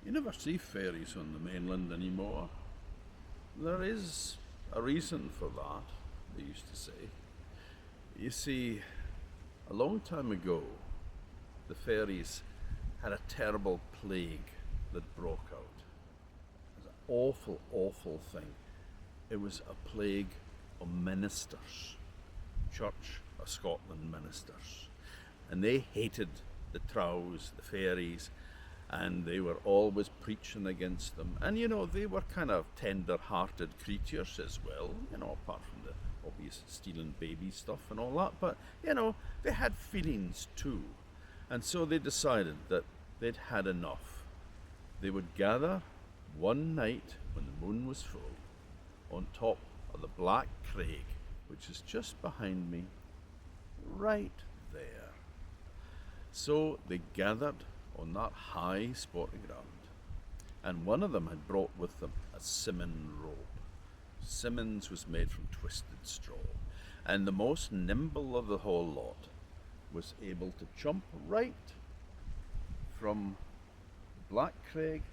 You never see fairies on the mainland anymore. There is a reason for that, they used to say. You see, a long time ago, the fairies had a terrible plague that broke out. It was an awful, awful thing. It was a plague of ministers, Church of Scotland ministers. And they hated the Trows, the fairies, and they were always preaching against them. And you know, they were kind of tender-hearted creatures as well, you know, apart from the obvious stealing baby stuff and all that. But, you know, they had feelings too. And so they decided that they'd had enough. They would gather one night when the moon was full on top of the Black Craig, which is just behind me, right there. So they gathered on that high spot of ground, and one of them had brought with them a Simon rope. Simon's was made from twisted straw, and the most nimble of the whole lot was able to jump right from Black Craig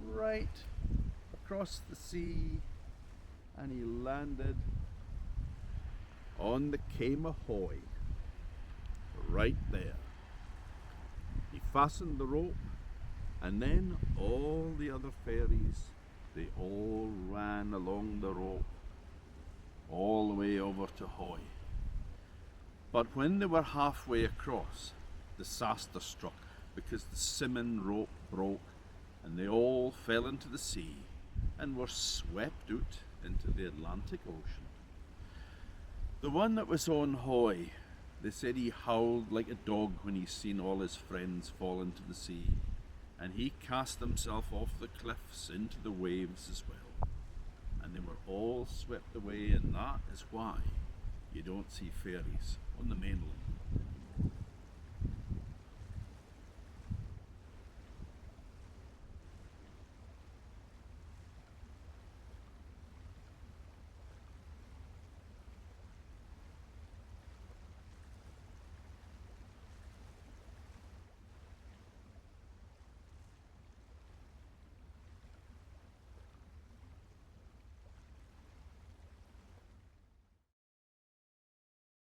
right across the sea, and he landed on the Came Ahoy right there. He fastened the rope, and then all the other fairies, they all ran along the rope all the way over to Hoy. But when they were halfway across, disaster struck because the Simon rope broke and they all fell into the sea and were swept out into the Atlantic Ocean. The one that was on Hoy, they said he howled like a dog when he seen all his friends fall into the sea, and he cast himself off the cliffs into the waves as well. And they were all swept away, and that is why you don't see fairies on the mainland.